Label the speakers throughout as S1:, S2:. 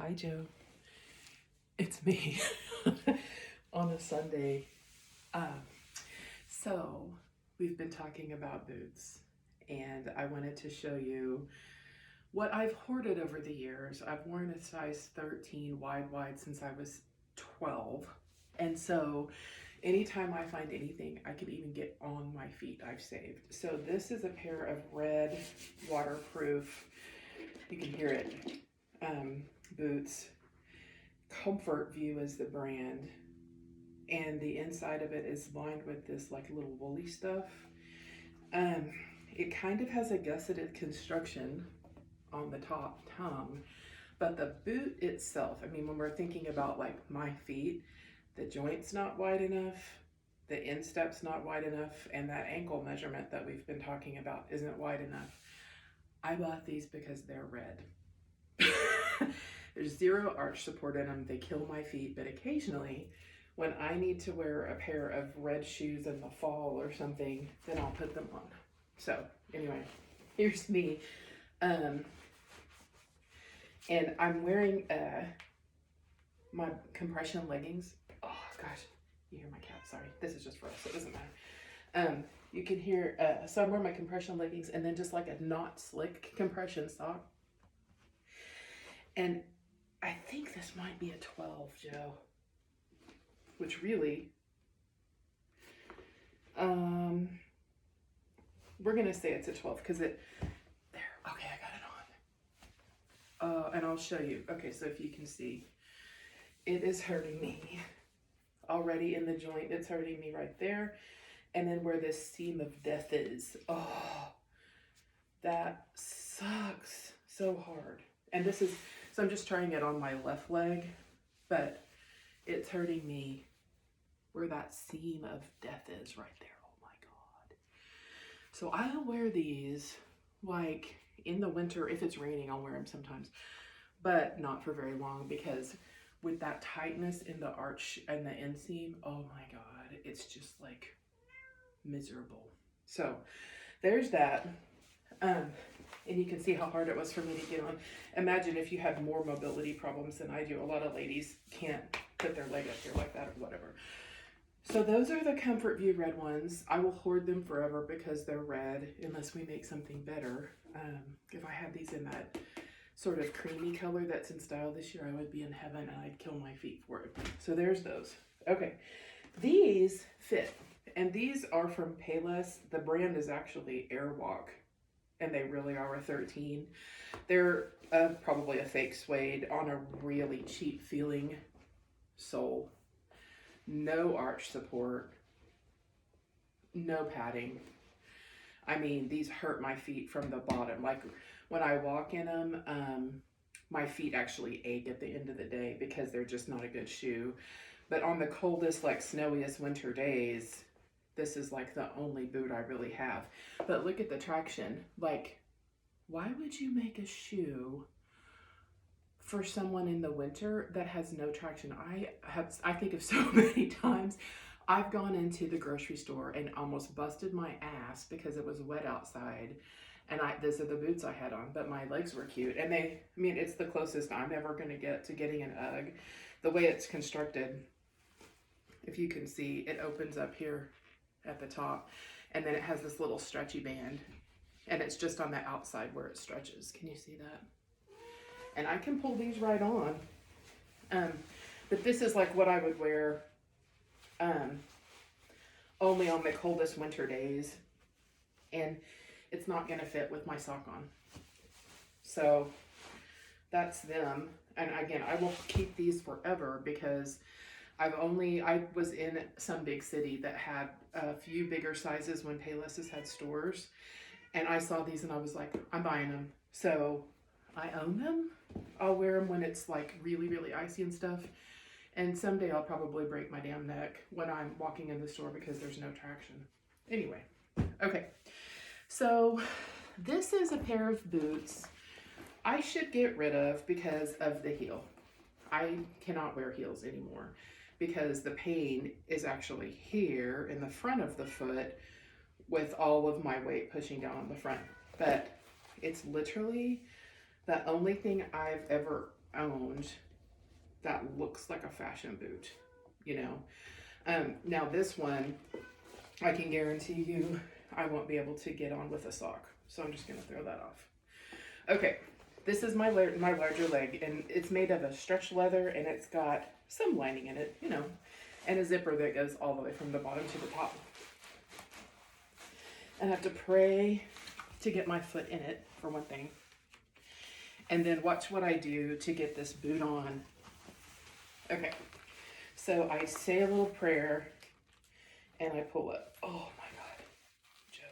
S1: Hi, Joe. It's me on a Sunday. Um, so, we've been talking about boots, and I wanted to show you what I've hoarded over the years. I've worn a size 13 wide since I was 12. And so, anytime I find anything I could even get on my feet, I've saved. So, this is a pair of red waterproof, you can hear it, boots. Comfort View is the brand, and the inside of it is lined with this like little woolly stuff. Um, it kind of has a gusseted construction on the top tongue, but the boot itself, I mean, when we're thinking about like my feet, the joint's not wide enough, the instep's not wide enough, and that ankle measurement that we've been talking about isn't wide enough. I bought these because they're red. There's zero arch support in them. They kill my feet, but occasionally when I need to wear a pair of red shoes in the fall or something, then I'll put them on. So anyway, here's me. And I'm wearing my compression leggings. Oh gosh, you hear my cat, sorry. This is just for us, so it doesn't matter. You can hear, so I'm wearing my compression leggings and then just like a not slick compression sock. And I think this might be a 12, Joe. Which really, we're gonna say it's a 12 because okay, I got it on. And I'll show you. Okay, so if you can see, it is hurting me. Already in the joint, it's hurting me right there. And then where this seam of death is, oh, that sucks so hard. And this is, so I'm just trying it on my left leg, but it's hurting me where that seam of death is right there. Oh my God. So I'll wear these like in the winter. If it's raining, I'll wear them sometimes, but not for very long because with that tightness in the arch and the inseam, oh my God, it's just like miserable. So there's that. And you can see how hard it was for me to get on. Imagine if you had more mobility problems than I do. A lot of ladies can't put their leg up here like that or whatever. So those are the Comfort View red ones. I will hoard them forever because they're red unless we make something better. If I had these in that sort of creamy color that's in style this year, I would be in heaven and I'd kill my feet for it. So there's those. Okay, these fit. And these are from Payless. The brand is actually Airwalk. And they really are a 13. They're probably a fake suede on a really cheap feeling sole. No arch support, no padding. I mean, these hurt my feet from the bottom. Like when I walk in them, my feet actually ache at the end of the day because they're just not a good shoe. But on the coldest, like snowiest winter days, this is like the only boot I really have. But look at the traction. Like, why would you make a shoe for someone in the winter that has no traction? I think of so many times I've gone into the grocery store and almost busted my ass because it was wet outside. And these are the boots I had on, but my legs were cute. And it's the closest I'm ever gonna get to getting an UGG. The way it's constructed, if you can see, it opens up here at the top, and then it has this little stretchy band, and it's just on the outside where it stretches. Can you see that? And I can pull these right on, but this is like what I would wear only on the coldest winter days, and it's not gonna fit with my sock on. So that's them. And again, I will keep these forever because I was in some big city that had a few bigger sizes when Payless had stores, and I saw these and I was like, I'm buying them. So I own them. I'll wear them when it's like really, really icy and stuff. And someday I'll probably break my damn neck when I'm walking in the store because there's no traction. Anyway, okay. So this is a pair of boots I should get rid of because of the heel. I cannot wear heels anymore because the pain is actually here in the front of the foot with all of my weight pushing down on the front. But it's literally the only thing I've ever owned that looks like a fashion boot, you know. Now this one, I can guarantee you I won't be able to get on with a sock. So I'm just gonna throw that off. Okay, this is my larger leg, and it's made of a stretch leather, and it's got some lining in it, you know, and a zipper that goes all the way from the bottom to the top. And I have to pray to get my foot in it, for one thing. And then watch what I do to get this boot on. Okay, so I say a little prayer, and I pull up. Oh my God, Joe.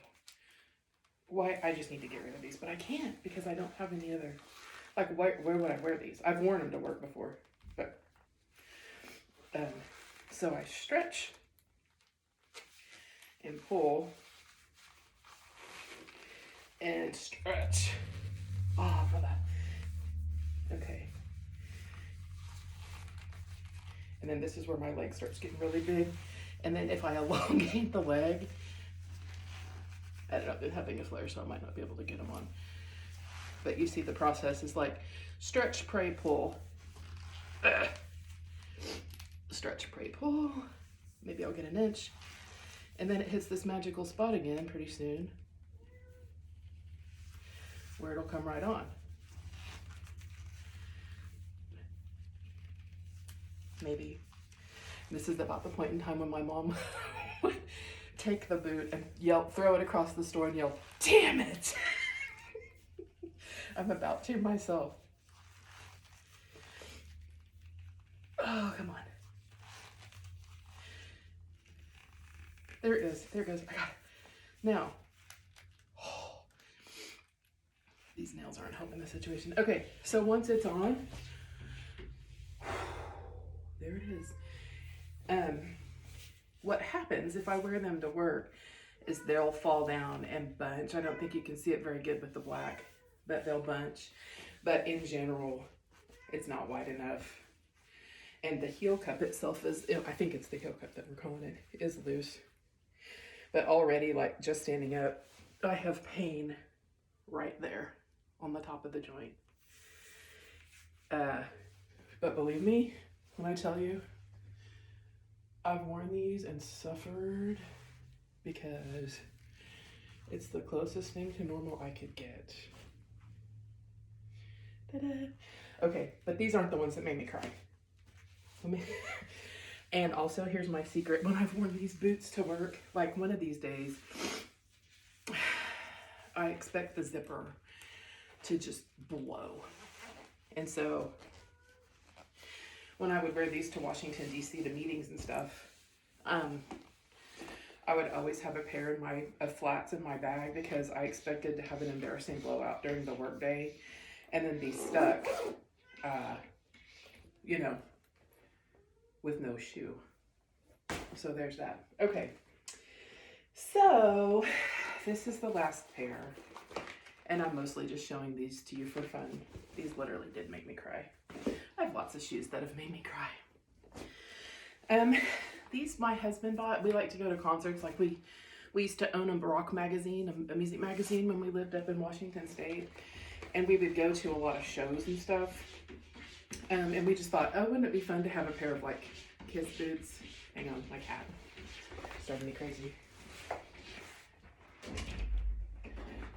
S1: Why? I just need to get rid of these, but I can't because I don't have any other. Like, where would I wear these? I've worn them to work before, but so I stretch and pull and stretch. Oh, for that. Okay. And then this is where my leg starts getting really big. And then if I elongate the leg, I don't know, they're having a flare, so I might not be able to get them on. But you see the process is like stretch, pray, pull. Stretch, pray, pull. Maybe I'll get an inch. And then it hits this magical spot again pretty soon, where it'll come right on. Maybe. This is about the point in time when my mom would take the boot and yell, throw it across the store and yell, "Damn it!" I'm about to myself. Oh, come on. There it is. There it goes. I got it. Now, these nails aren't helping the situation. Okay, so once it's on, there it is. What happens if I wear them to work is they'll fall down and bunch. I don't think you can see it very good with the black, but they'll bunch. But in general, it's not wide enough. And the heel cup itself is, I think it's the heel cup that we're calling it, is loose. But already, like, just standing up, I have pain right there on the top of the joint. But believe me when I tell you, I've worn these and suffered because it's the closest thing to normal I could get. Ta-da. Okay, but these aren't the ones that made me cry. And also, here's my secret. When I've worn these boots to work, like one of these days, I expect the zipper to just blow. And so when I would wear these to Washington, D.C. to meetings and stuff, I would always have a pair of flats in my bag because I expected to have an embarrassing blowout during the workday and then be stuck, you know, with no shoe. So there's that. Okay. So this is the last pair. And I'm mostly just showing these to you for fun. These literally did make me cry. I have lots of shoes that have made me cry. These my husband bought. We like to go to concerts. Like we used to own a rock magazine, a music magazine when we lived up in Washington State. And we would go to a lot of shows and stuff. And we just thought, oh, wouldn't it be fun to have a pair of like kids' boots? Hang on, my cat. It's driving me crazy.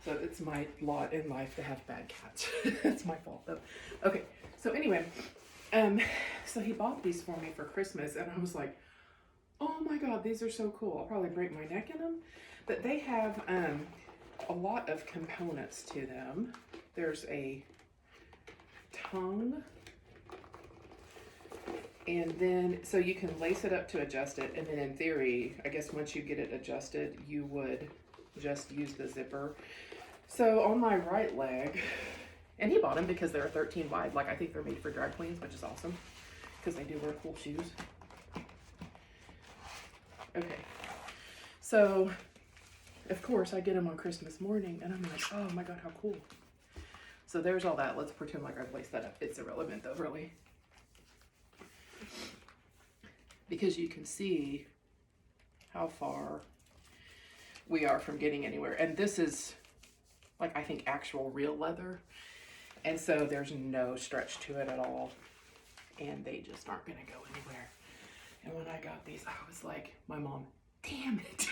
S1: So it's my lot in life to have bad cats. It's my fault though. Okay, so anyway, so he bought these for me for Christmas and I was like, oh my God, these are so cool. I'll probably break my neck in them. But they have a lot of components to them. There's a tongue. And then, so you can lace it up to adjust it. And then in theory, I guess once you get it adjusted, you would just use the zipper. So on my right leg, and he bought them because they're 13 wide. Like I think they're made for drag queens, which is awesome because they do wear cool shoes. Okay. So of course I get them on Christmas morning and I'm like, oh my God, how cool. So there's all that. Let's pretend like I've laced that up. It's irrelevant though, really. Because you can see how far we are from getting anywhere. And this is like, I think actual real leather. And so there's no stretch to it at all. And they just aren't going to go anywhere. And when I got these, I was like, my mom, damn it.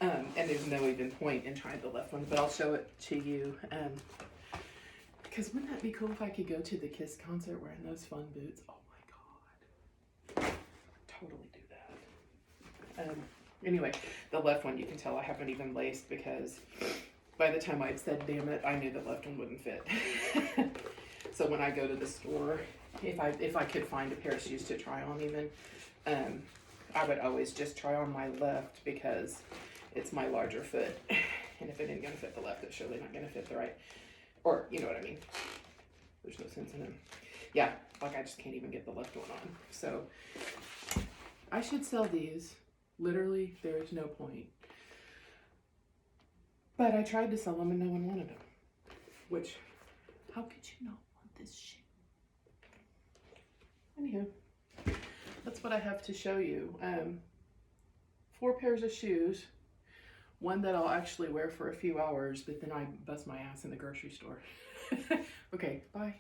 S1: And there's no even point in trying the left one, but I'll show it to you. Because wouldn't that be cool if I could go to the Kiss concert wearing those fun boots? Oh my God. Totally do that. Anyway, the left one, you can tell I haven't even laced because by the time I'd said damn it, I knew the left one wouldn't fit. So when I go to the store, if I could find a pair of shoes to try on even, I would always just try on my left because it's my larger foot. And if it ain't gonna fit the left, it's surely not gonna fit the right. Or, you know what I mean? There's no sense in them. Yeah, like I just can't even get the left one on. So I should sell these. Literally, there is no point. But I tried to sell them and no one wanted them. Which, how could you not want this shit? Anywho, that's what I have to show you. 4 pairs of shoes. One that I'll actually wear for a few hours, but then I bust my ass in the grocery store. Okay, bye.